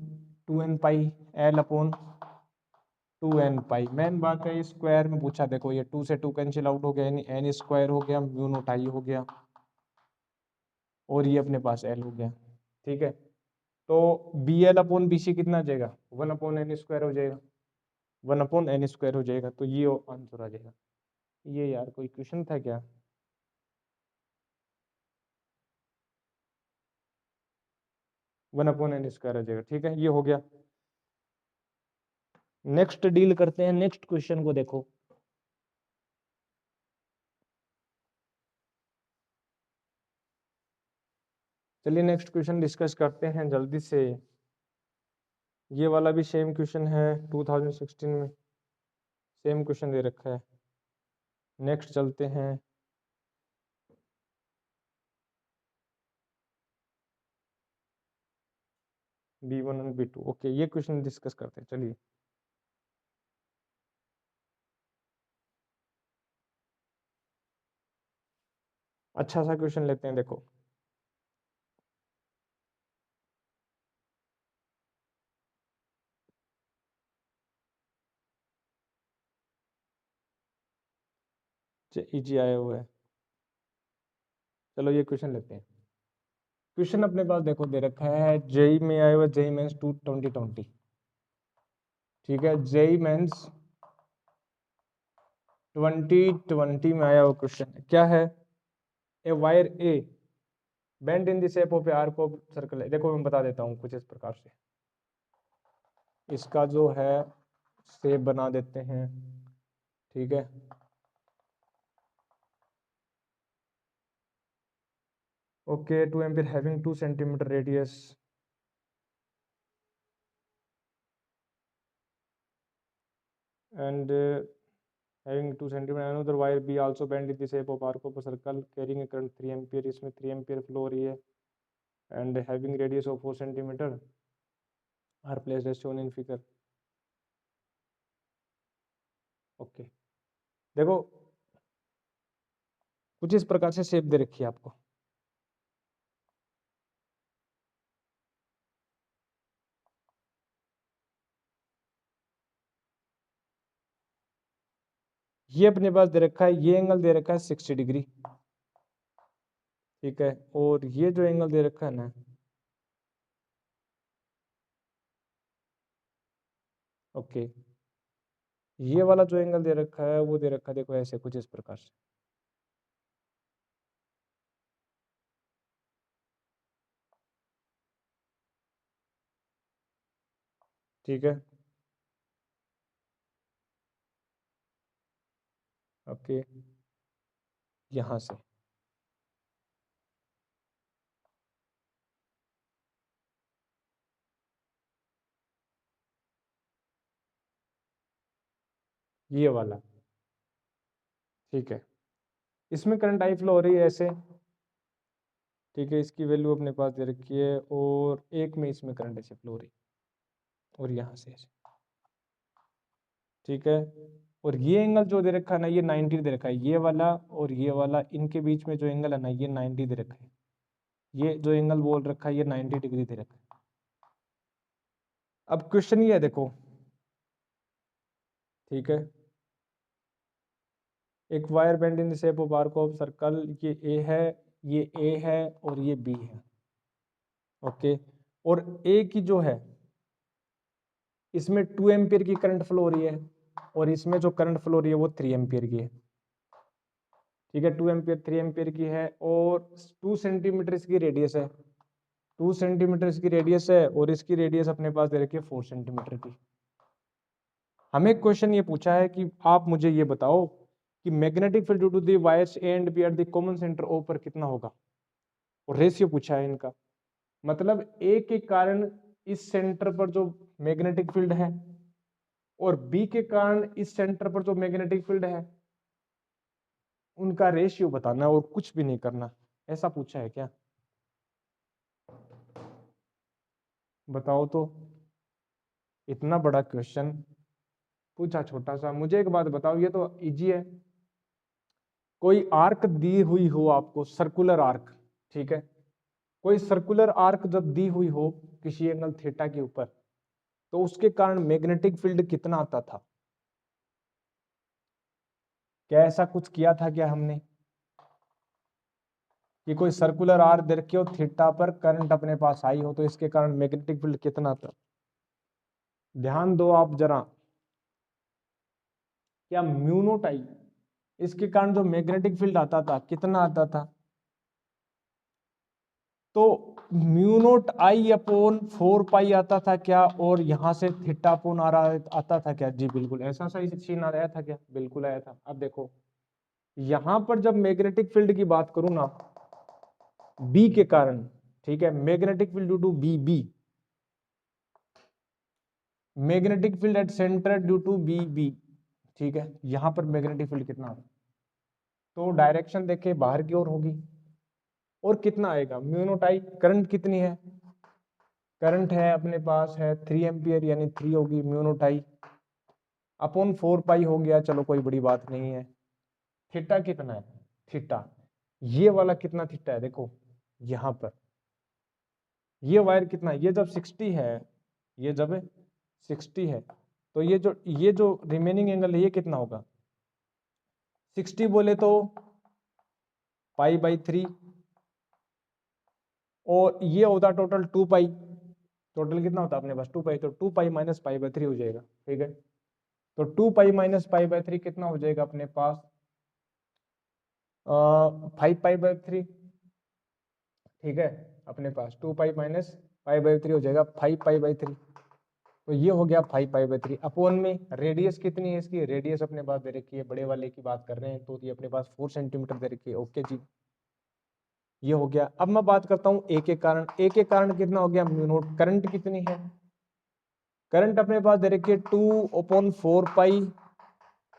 2n पाई, एल अपॉन 2n पाई। मेन बात है स्क्वायर में पूछा, देखो ये 2 से 2 कैंसिल आउट हो गया, यानी एन स्क्वायर हो गया, म्यू नोट आई हो गया और ये अपने पास एल हो गया। ठीक है, तो B L upon B C कितना आ जाएगा, 1 अपॉन एन स्क्वायर हो जाएगा, 1 अपॉन एन स्क्वायर हो जाएगा। तो ये आंसर आ जाएगा। ये यार कोई क्वेश्चन था क्या, 1 अपॉन एन स्क्वायर आ जाएगा। ठीक है, ये हो गया। नेक्स्ट डील करते हैं, नेक्स्ट क्वेश्चन को देखो। चलिए नेक्स्ट क्वेश्चन डिस्कस करते हैं जल्दी से। ये वाला भी सेम क्वेश्चन है, 2016 में सेम क्वेश्चन दे रखा है। नेक्स्ट चलते हैं। B1 और B2, ओके ये क्वेश्चन डिस्कस करते हैं। चलिए अच्छा सा क्वेश्चन लेते हैं, देखो इजी आया हुआ है। चलो ये क्वेश्चन लेते हैं। क्वेश्चन अपने पास देखो दे रखा है, जेई में आया हुआ, जेई मेंस 2020। ठीक है, जेई मेंस 2020 में आया हुआ क्वेश्चन क्या है, a wire a bend in the shape of a arc of circle है। देखो मैं बता देता हूँ कुछ इस प्रकार से, इसका जो है शेप बना देते हैं। ठीक है, okay 2 ampere having 2 centimetre radius and having 2 centimeter, another wire B also bent in the shape of arc of a circle carrying a current 3 ampere, इसमें 3 ampere flow हो रही है and having radius of 4 centimeter are placed as shown in figure। Okay देखो कुछ इस प्रकार से shape दे रखी है आपको। ये अपने पास दे रखा है, ये एंगल दे रखा है 60 डिग्री। ठीक है, और ये जो एंगल दे रखा है ना, ओके ये वाला जो एंगल दे रखा है वो दे रखा है देखो ऐसे कुछ इस प्रकार से। ठीक है, ओके यहाँ से ये वाला। ठीक है, इसमें करंट आई फ्लो हो रही है ऐसे। ठीक है, इसकी वैल्यू अपने पास दे रखी है और एक में इसमें करंट ऐसे फ्लो हो रही है और यहाँ से ऐसे। ठीक है, और ये एंगल जो दे रखा है ना ये 90 दे रखा है, ये वाला और ये वाला इनके बीच में जो एंगल है ना ये 90 दे रखा है। ये जो एंगल बोल रखा है ये 90 डिग्री दे रखा है। अब क्वेश्चन ये है देखो, ठीक है, एक wire bend in the shape of arc of circle, ये ए है, ये ए है और ये बी है। ओके, और ए की जो है इसमें 2 एम्पियर की करंट फ्लो हो रही है और इसमें जो करंट फ्लो हो रही है वो 3 एम्पियर की है। ठीक है, 2 एम्पियर 3 एम्पियर की है और 2 सेंटीमीटर इसकी रेडियस है, 2 सेंटीमीटर इसकी रेडियस है और इसकी रेडियस अपने पास दे रखी है 4 सेंटीमीटर की। हमें क्वेश्चन ये पूछा है कि आप मुझे ये बताओ कि magnetic field due to the wires A and B at the common centre O पर कितना होगा, और रेशियो पूछा है इनका। मतलब ए के कारण इस सेंटर पर जो मैग्नेटिक फील्ड है और बी के कारण इस सेंटर पर जो मैग्नेटिक फील्ड है उनका रेशियो बताना और कुछ भी नहीं करना, ऐसा पूछा है क्या? बताओ तो, इतना बड़ा क्वेश्चन पूछा छोटा सा। मुझे एक बात बताओ, ये तो इजी है। कोई आर्क दी हुई हो आपको, सर्कुलर आर्क, ठीक है, कोई सर्कुलर आर्क जब दी हुई हो किसी एंगल थीटा के ऊपर, तो उसके कारण मैग्नेटिक फील्ड कितना आता था? क्या ऐसा कुछ किया था क्या हमने कि कोई सर्कुलर आर्क दे रखी हो थीटा पर, करंट अपने पास आई हो, तो इसके कारण मैग्नेटिक फील्ड कितना आता? ध्यान दो आप जरा, क्या म्यू नॉट आई, इसके कारण जो मैग्नेटिक फील्ड आता था कितना आता था? तो म्यू नॉट आई अपॉन 4 पाई आता था क्या, और यहां से थीटा अपॉन आ रहा आता था क्या? जी बिल्कुल, ऐसा सही सीन आया था क्या? बिल्कुल आया था। अब देखो यहां पर जब मैग्नेटिक फील्ड की बात करूं ना बी के कारण, ठीक है, magnetic field due to B, B magnetic field at centre due to B, B, ठीक है, यहां पर मैग्नेटिक फील्ड कितना, तो डायरेक्शन देखे बाहर की ओर होगी, और कितना आएगा म्यू नॉट आई। करंट कितनी है, करंट है अपने पास है 3 एम्पियर, यानी 3 होगी म्यू नॉट आई अपॉन 4 पाई हो गया, चलो कोई बड़ी बात नहीं है। थीटा कितना है, थीटा ये वाला कितना थीटा है, देखो यहां पर ये वायर कितना है, ये जब 60 है, ये जब 60 है, तो ये जो रिमेनिंग एंगल है ये कितना होगा? 60 बोले तो पाई बाई 3, और ये होता टोटल 2 पाई, टोटल कितना होता है अपने पास 2 पाई, तो 2 पाई माइनस पाई बाई 3 हो जाएगा, ठीक है। तो 2 पाई माइनस पाई बाई 3 कितना हो जाएगा अपने पास? 5 पाई बाई 3, ठीक है, अपने पास 2 पाई माइनस पाई बाई 3 हो जाएगा 5 पाई बाई 3, तो ये हो गया 5 पाई बाई 3 अपॉन में रेडियस कितनी है इसकी, रेडियस अपने पास दे रखी है, बड़े वाले की बात कर रहे हैं तो ये अपने पास 4 सेंटीमीटर दे रखी है। ओके जी, ये हो गया। अब मैं बात करता हूँ ए के कारण, ए के कारण कितना हो गया म्यू नॉट, करंट कितनी है, करंट अपने पास दे रखी है 2/4 पाई,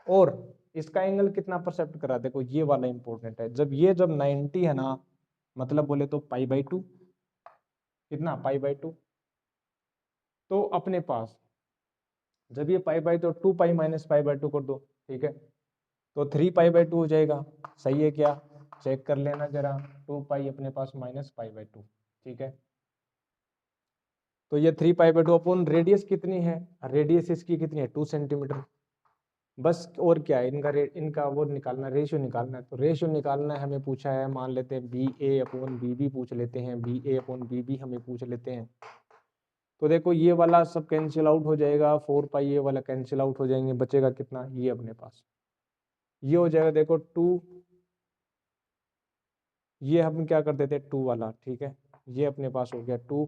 और इसका एंगल कितना परसेप्ट करा, देखो ये वाला इंपॉर्टेंट है, जब 90 है ना, मतलब बोले तो पाई बाई 2, कितना पाई बाई 2, तो अपने पास जब ये पाई बाई, तो 2 पाई माइनस पाई बाई 2 कर दो, ठीक है, तो 3 पाई बाई 2 हो जाएगा। सही है क्या, चेक कर लेना जरा, 2 पाई अपने पास माइनस पाई बाई 2, ठीक है, तो ये 3 पाई बाई 2 अपॉन रेडियस कितनी है, रेडियस इसकी कितनी है 2 सेंटीमीटर, बस और क्या है, इनका वो निकालना, रेशियो निकालना है, तो रेशियो निकालना है हमें पूछा है, मान लेते हैं बी ए अपॉन बी बी पूछ लेते हैं, बी ए अपॉन बी बी हमें पूछ लेते हैं, तो देखो ये वाला सब कैंसिल आउट हो जाएगा, 4 पाई ये वाला कैंसिल आउट हो जाएंगे, बचेगा कितना, ये अपने पास ये हो जाएगा, देखो 2, ये हम क्या कर देते 2 वाला, ठीक है, ये अपने पास हो गया 2,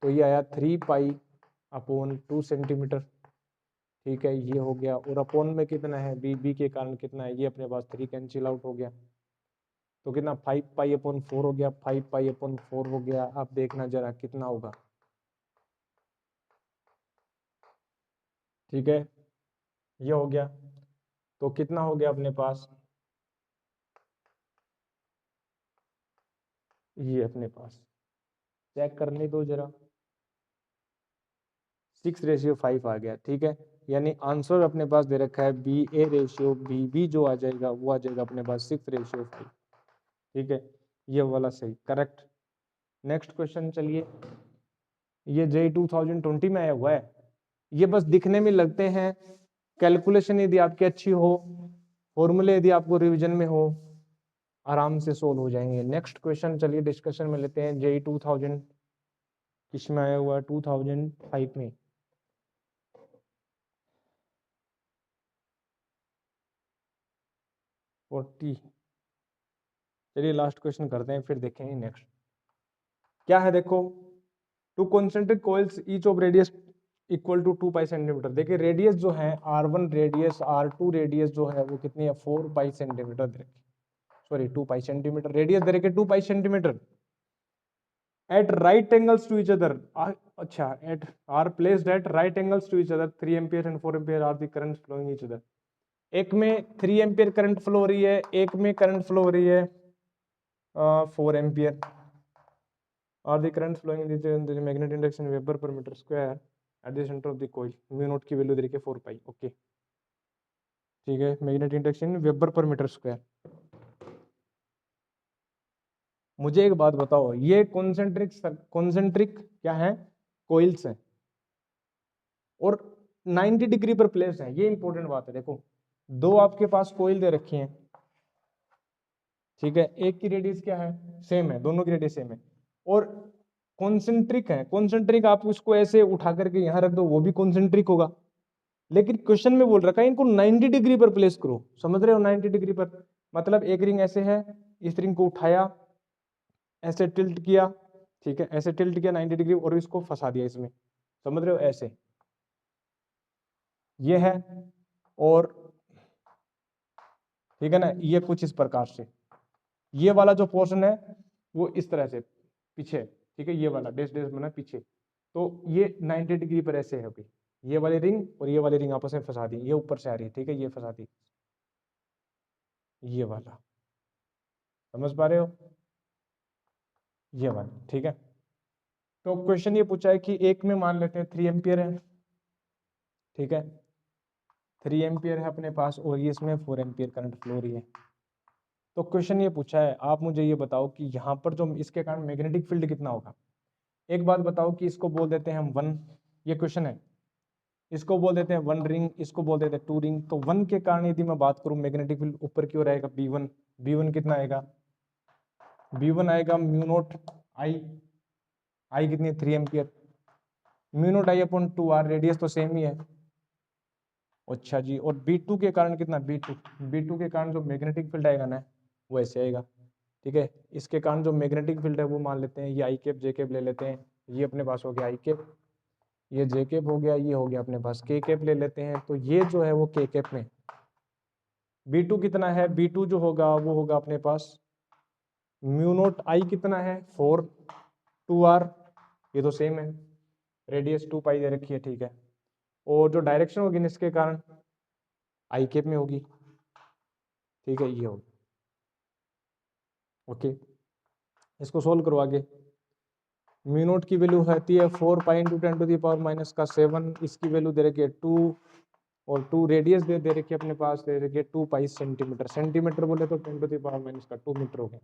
तो ये आया 3 पाई अपॉन 2 सेंटीमीटर, ठीक है, ये हो गया, और अपॉन में कितना है बी, बी के कारण कितना है, ये अपने पास 3 कैंसिल आउट हो गया, तो कितना 5 पाई अपॉन 4 हो गया, 5 पाई अपॉन 4 हो गया। अब देखना जरा कितना होगा, ठीक है, ये हो गया, तो कितना हो गया अपने पास, ये अपने पास चेक करने दो जरा, 6:5 आ गया, ठीक है, यानी आंसर अपने पास दे रखा है B A ratio B B, जो आ जाएगा वो आ जाएगा अपने पास 6:5, ठीक है, ये वाला सही करेक्ट। नेक्स्ट क्वेश्चन चलिए, ये JEE 2020 में आया हुआ है, ये बस दिखने में लगते हैं, कैलकुलेशन यदि आपकी अच्छी हो, फॉर्मूले यदि आपको रिवीजन में हो, आराम से सोल्व हो जाएंगे। नेक्स्ट क्वेश्चन चलिए डिस्कशन में लेते हैं, JEE 2020 इसमें आया हुआ है 2005 में। फोर्टी। चलिए लास्ट क्वेश्चन करते हैं, फिर देखेंगे नेक्स्ट क्या है। देखो, two concentric coils each of radius equal to 2 pi centimetre. देखिए रेडियस जो है R1 रेडियस, R2 रेडियस जो है वो कितनी है 4 पाई सेंटीमीटर दे रखी, सॉरी 2 पाई सेंटीमीटर रेडियस दे रखी 2 pi centimetre at right angles to each other. अच्छा, at are placed at right angles to each other 3 ampere and 4 ampere are the current flowing each other. एक में 3 ampere current flow हो रही है, एक में करंट फ्लो हो रही है 4 ampere. Are the current flowing in the magnetic induction weber per metre square at the centre of the coil. Mu naught की वैल्यू दे रखी है 4 पाई। ओके ठीक है, magnetic induction weber per metre square. मुझे एक बात बताओ, ये कॉन्सेंट्रिक क्या है कॉइल्स हैं और 90 डिग्री पर प्लेस है, ये इंपॉर्टेंट बात है। देखो दो आपके पास कॉइल दे रखी हैं, ठीक है, एक की रेडियस क्या है सेम है, दोनों की रेडियस सेम है और कॉन्सेंट्रिक है। कॉन्सेंट्रिक आप उसको ऐसे उठा करके यहां रख दो वो भी कॉन्सेंट्रिक होगा, लेकिन क्वेश्चन में बोल रखा है इनको 90 डिग्री पर प्लेस करो। समझ रहे हो 90 डिग्री पर मतलब एक रिंग ऐसे है, इस रिंग को उठाया ऐसे टिल्ट किया, ठीक है, ऐसे टिल्ट किया 90 डिग्री और इसको फंसा दिया इसमें। समझ रहे हो ऐसे ये है और ठीक है ना, ये कुछ इस प्रकार से ये वाला जो पोर्शन है वो इस तरह से पीछे, ठीक है, ये वाला डैश डैश बना पीछे, तो ये 90 डिग्री पर ऐसे है। ये वाली रिंग और ये वाली रिंग आपस में फंसा दी, ये ऊपर से आ रही है, ठीक है, ये फंसा दी ये वाला। समझ पा रहे हो ये वाला, ठीक है। तो क्वेश्चन ये पूछा है कि एक में मान लेते हैं 3 एम्पियर है, ठीक है, 3 एम्पियर है अपने पास और ये इसमें 4 एम्पियर करंट फ्लो रही है। तो क्वेश्चन ये पूछा है, आप मुझे ये बताओ कि यहाँ पर जो इसके कारण मैग्नेटिक फील्ड कितना होगा। एक बात बताओ कि इसको बोल देते हैं हम 1, ये क्वेश्चन है, इसको बोल देते हैं 1 रिंग, इसको बोल देते हैं 2 रिंग। तो 1 के कारण यदि मैं बात करूं मैग्नेटिक फील्ड ऊपर की ओर आएगा B1। B1 कितना आएगा, B1 आएगा म्यू नॉट आई, आई कितनी है 3 ampere, mu not I upon 2R, radius तो सेम ही है। अच्छा जी, और B2 के कारण कितना B2 के कारण जो मैग्नेटिक फील्ड आएगा ना वो ऐसे आएगा, ठीक है। इसके कारण जो मैग्नेटिक फील्ड है वो मान लेते हैं ये आई कैप जे कैप ले लेते हैं, ये अपने पास हो गया आई कैप, ये जे कैप हो गया, ये हो गया अपने पास के कैप ले लेते हैं। तो ये जो है वो के कैप में B2 कितना है, B2 जो होगा वो होगा अपने पास म्यू नॉट आई कितना है 4 2R, ये तो सेम है, रेडियस 2 पाई दे रखी है, ठीक है। और जो डायरेक्शन होगी इसके कारण आई कैप में होगी, ठीक है, ये होगी। ओके इसको सोल्व करो आगे। म्यू नॉट की वैल्यू आती है 4 pi into 10 to the power minus का 7, इसकी वैल्यू दे रखी है 2 और 2 रेडियस दे रखी है अपने पास, दे रखी है 2 पाई सेंटीमीटर, सेंटीमीटर बोले तो 10 टू द पावर माइनस का 2 मीटर हो गया।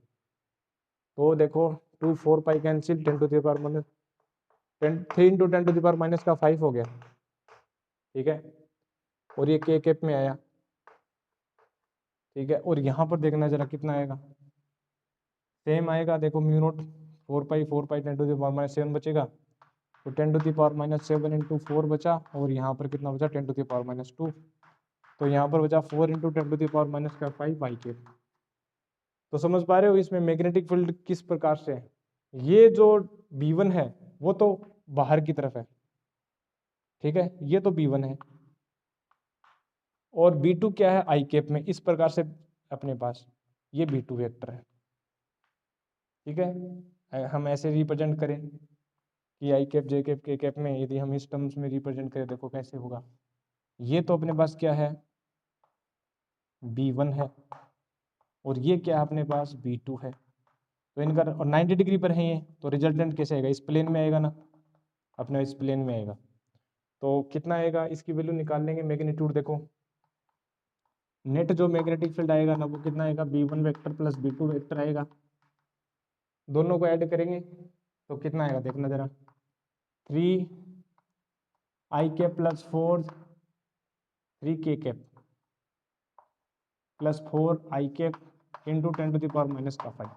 तो देखो 2 4 pi cancel, 10 to the power minus 3 into 10 to the power minus का 5 हो गया, ठीक है, और ये के कैप में आया, ठीक है। और यहाँ पर देखना जरा कितना आएगा, सेम आएगा, देखो mu naught 4 pi 10 to the power minus 7 बचेगा, तो 10 to the power minus 7 into 4 बचा, और यहाँ पर कितना बचा 10 टू द पावर माइनस 2, तो यहाँ पर बचा 4 into 10 to the power minus का 5 आई कैप। तो समझ पा रहे हो इसमें मैग्नेटिक फील्ड किस प्रकार से है। ये जो B1 है वो तो बाहर की तरफ है, ठीक है, ये तो B1 है और B2 क्या है आई कैप में, इस प्रकार से अपने पास ये B2 वेक्टर है, ठीक है। हम ऐसे रिप्रेजेंट करें कि आई कैप जे कैप के कैप में, यदि हम इस टर्म्स में रिप्रेजेंट करें देखो कैसे होगा। ये तो अपने पास क्या है B1 है और ये क्या है अपने पास B2 है, तो इनका और 90 डिग्री पर है ये, तो रिजल्टेंट कैसे आएगा, इस प्लेन में आएगा ना, अपने इस प्लेन में आएगा। तो कितना आएगा इसकी वैल्यू निकाल लेंगे, मैग्नीट्यूड देखो नेट जो मैग्नेटिक फील्ड आएगा ना वो कितना आएगा B1 vector plus B2 vector आएगा, दोनों को ऐड करेंगे तो कितना आएगा देखना जरा, 3 आई cap plus 4 3 K cap plus 4 I cap into 10 to the power minus का 5।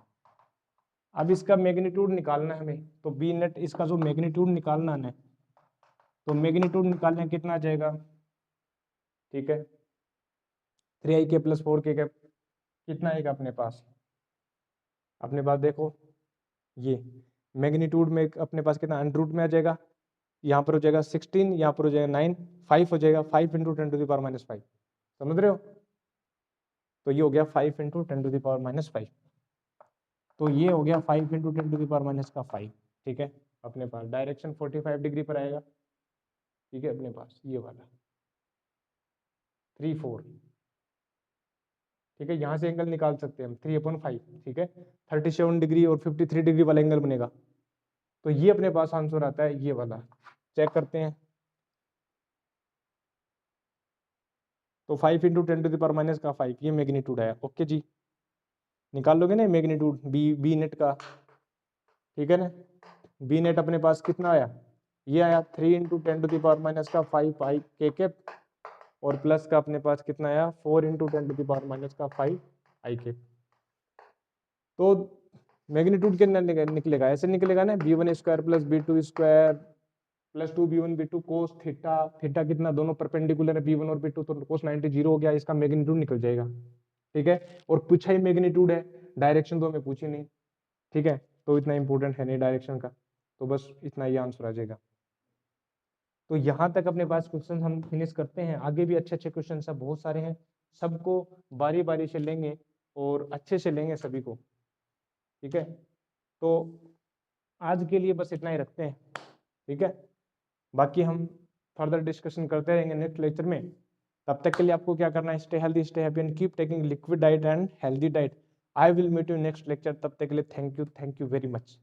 अब इसका मैग्नीट्यूड निकालना है हमें, तो बी नेट इसका जो मैग्नीट्यूड निकालना है, तो मैग्नीट्यूड निकालने कितना आ जाएगा, ठीक है, 3ik + 4k कितना आएगा अपने पास देखो, ये मैग्नीट्यूड में अपने पास कितना अंडर रूट में आ जाएगा, यहाँ पर हो जाएगा 16, यहाँ पर हो जाएगा 9, 5 हो जाएगा, 5 × 10⁻⁵ समझ रहे हो, तो ये हो गया 5 × 10⁻⁵, तो ये हो गया 5 × 10⁻⁵, ठीक है, अपने पास डायरेक्शन 45 डिग्री पर आएगा, ठीक है, अपने पास ये वाला 3, 4, ठीक है, यहाँ से एंगल निकाल सकते हैं हम 3/5, ठीक है, 37 डिग्री और 53 डिग्री वाला एंगल बनेगा, तो ये अपने पास आंसर आता है ये वाला, चेक करते हैं, तो 5 × 10⁻⁵ ये मैग्नीट्यूड है, ओके जी, निकाल लोगे ना मैग्नीट्यूड बी नेट का, ठीक है ना, बी नेट अपने पास कितना आया, ये आया 3 × 10⁻⁵ आई के, और प्लस का अपने पास कितना आया 4 × 10⁻⁵ आई के, तो मैग्नीट्यूड कितना निकलेगा, ऐसे निकलेगा ना, b1² + b2² + 2b1b2 cos theta, theta कितना, दोनों परपेंडिकुलर है b1 और b2, तो cos 90 0 हो गया, इसका मैग्नीट्यूड निकल जाएगा, ठीक है, और पूछा ही मैग्नीट्यूड है, डायरेक्शन तो हमें पूछी नहीं, ठीक है, तो इतना इंपॉर्टेंट है नहीं डायरेक्शन का, तो बस इतना ही आंसर आ जाएगा। तो यहाँ तक अपने पास क्वेश्चन हम फिनिश करते हैं, आगे भी अच्छे अच्छे क्वेश्चन सब बहुत सारे हैं, सबको बारी बारी से लेंगे और अच्छे से लेंगे सभी को, ठीक है, तो आज के लिए बस इतना ही रखते हैं, ठीक है, बाकी हम फर्दर डिस्कशन करते रहेंगे नेक्स्ट लेक्चर में, तब तक के लिए आपको क्या करना है, stay healthy, stay happy and keep taking liquid diet and healthy diet. I will meet you next lecture, तब तक के लिए थैंक यू वेरी मच।